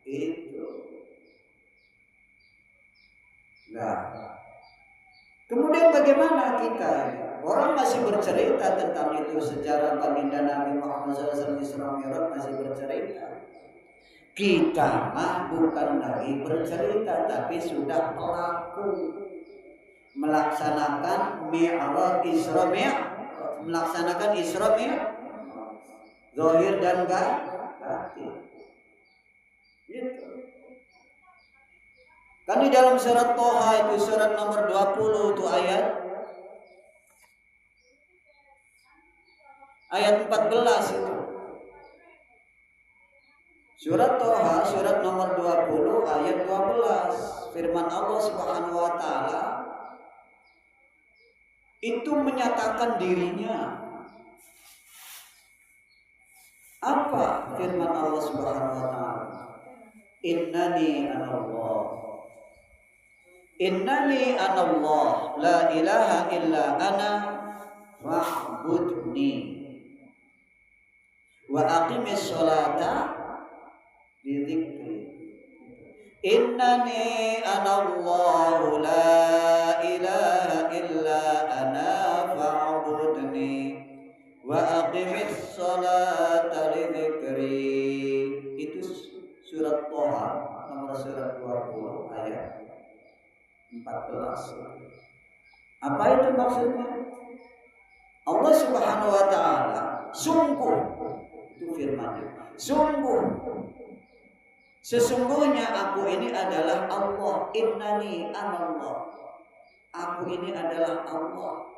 Itu. Nah, kemudian bagaimana kita? Orang masih bercerita tentang itu, sejarah baginda Nabi Muhammad SAW Isra Mi'raj masih bercerita. Kita mah bukan lagi bercerita, tapi sudah pelaku melaksanakan Mi'raj Isra Mi'raj, melaksanakan Isra Mi'raj, zahir dan batin. Gitu. Kan di dalam surat Toha itu, surat nomor 20 itu ayat 14 itu. Surat Toha, surat nomor 20 ayat 12. Firman Allah Subhanahu wa taala itu menyatakan dirinya. Apa firman Allah Subhanahu wa taala? Innani anallah. Innani anallah, la ilaha illa ana fa'budni wa aqimis sholata li dzikri. Innani anallah, la ilaha illa ana fa'budni wa aqimis sholata li dzikri. Itu surat Toha nomor surat 20 ayat 14. Apa itu maksudnya? Allah Subhanahu wa taala, sungguh, itu firman-Nya, sesungguhnya aku ini adalah Allah. Innani anallah, aku ini adalah Allah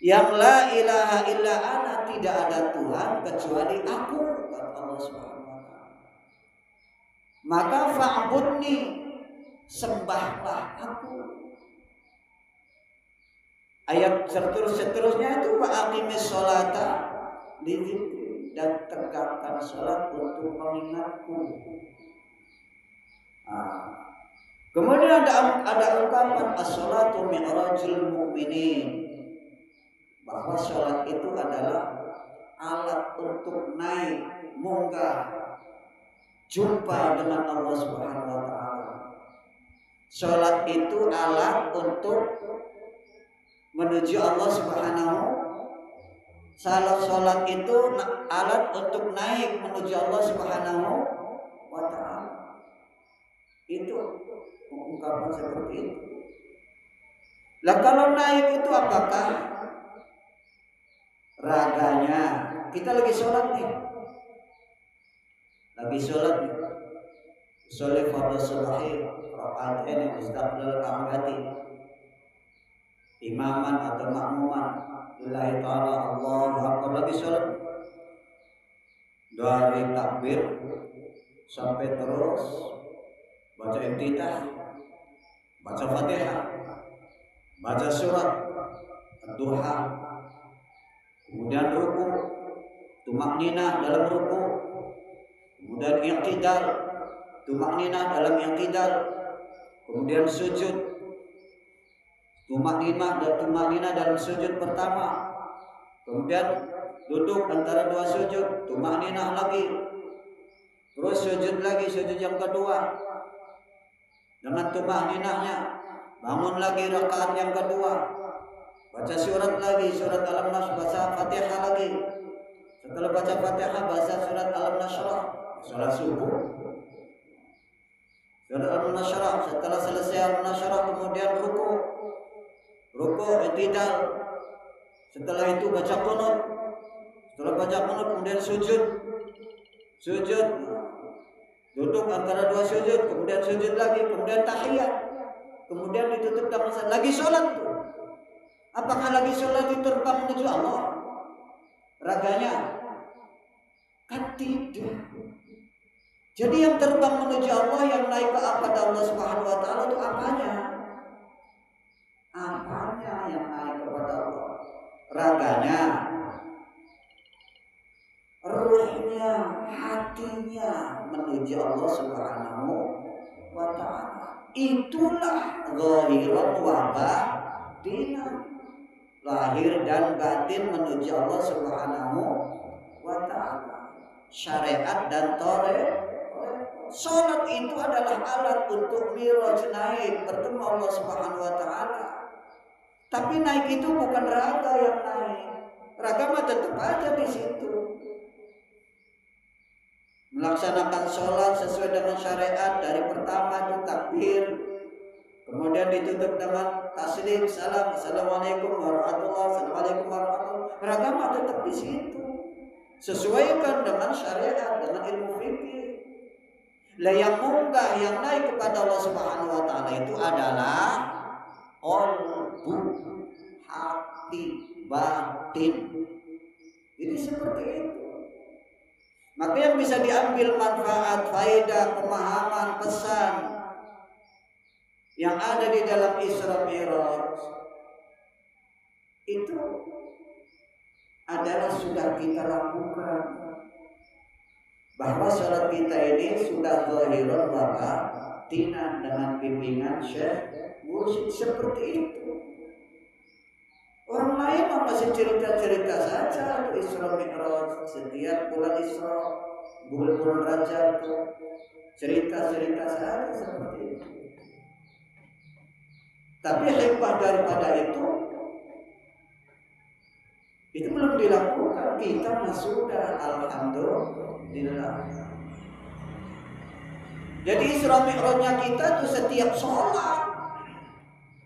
yang la ilaha illa ana, tidak ada Tuhan kecuali aku, kata Allah Subhanahu wa taala. Maka fa'budni, sembahlah aku. Ayat seterusnya itu wa aqimis sholata li dzikri, dan tegakkan salat untuk mengingatku. Kemudian ada ungkapan as-sholatu mi'rajul mu'minin, bahwa salat itu adalah alat untuk naik, munggah, jumpa dengan Allah Subhanahu wa taala. Salat itu alat untuk menuju Allah Subhanahu. Salat itu alat untuk naik menuju Allah Subhanahu wa taala. Itu ungkapan seperti itu. Lah kalau naik itu apakah raganya? Kita lagi sholat nih. Sholat fardhu subhi rakaat ini mustaqbil ka'bati, imaman atau makmuman lillahi ta'ala, Allahu akbar, lagi sholat dari takbir sampai terus baca iftitah, baca Fatihah, baca surat Ad-Duha, kemudian ruku, tumakninah dalam ruku, kemudian i'tidal, tumakninah dalam i'tidal, kemudian sujud, tumakninah dalam sujud pertama, kemudian duduk antara dua sujud, tumakninah lagi, terus sujud lagi, sujud yang kedua dengan tumakninahnya, bangun lagi rakaat yang kedua, baca surat lagi, surat Al-Nas, baca Fatihah lagi, setelah baca Fatihah baca surat Al-Nasrah, salat subuh, surat Al-Nasrah, setelah selesai Al-Nasrah kemudian ruku, i'tidal, setelah itu baca qunut, setelah baca qunut kemudian sujud, duduk antara dua sujud, kemudian sujud lagi, kemudian tahiyat, kemudian ditutup dengan salat, lagi sholat tuh. Apakah lagi sholat itu terbang menuju Allah raganya? Kan tidak. Jadi yang terbang menuju Allah, yang naik kepada Allah Subhanahu wa taala itu apanya? Apanya yang naik kepada Allah? Raganya, ruhnya, hatinya menuju Allah Subhanahu wa taala. Itulah zahirun wa batinan, lahir dan batin menuju Allah Subhanahu wa taala. Syariat dan tarekat. Sholat itu adalah alat untuk miraj, naik bertemu Allah Subhanahu wa taala. Tapi naik itu bukan raga yang naik. Raga mah tetap aja di situ. Melaksanakan sholat sesuai dengan syariat dari pertama itu takbir, kemudian ditutup dengan taslim, salam, assalamualaikum warahmatullahi wabarakatuh, assalamualaikum warahmatullahi wabarakatuh. Raga mah tetap di situ. Sesuaikan dengan syariat, dengan ilmu fikih. Lah yang munggah, yang naik kepada Allah Subhanahu wa taala itu adalah qalbu, hati, batin. Jadi seperti itu. Maka yang bisa diambil manfaat, faedah, pemahaman, pesan yang ada di dalam Isra Mi'raj itu adalah sudah kita lakukan. Bahwa sholat kita ini sudah zahirun wa batinan dengan bimbingan Syekh Mursyid seperti itu. Orang lain masih cerita-cerita saja itu Isra Mi'raj, setiap bulan Isra, bulan Rajab itu cerita-cerita saja seperti itu. Tapi hikmah daripada itu belum dilakukan. Kita sudah, alhamdulillah. Jadi Isra Mi'rajnya kita itu setiap sholat,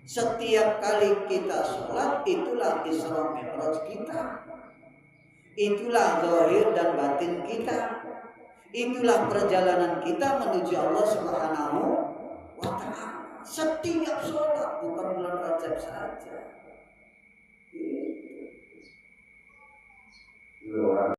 setiap kali kita sholat, itulah Isra Mi'raj kita. Itulah zahir dan batin kita. Itulah perjalanan kita menuju Allah Subhanahu wa ta'ala. Setiap sholat, bukan bulan Rajab saja.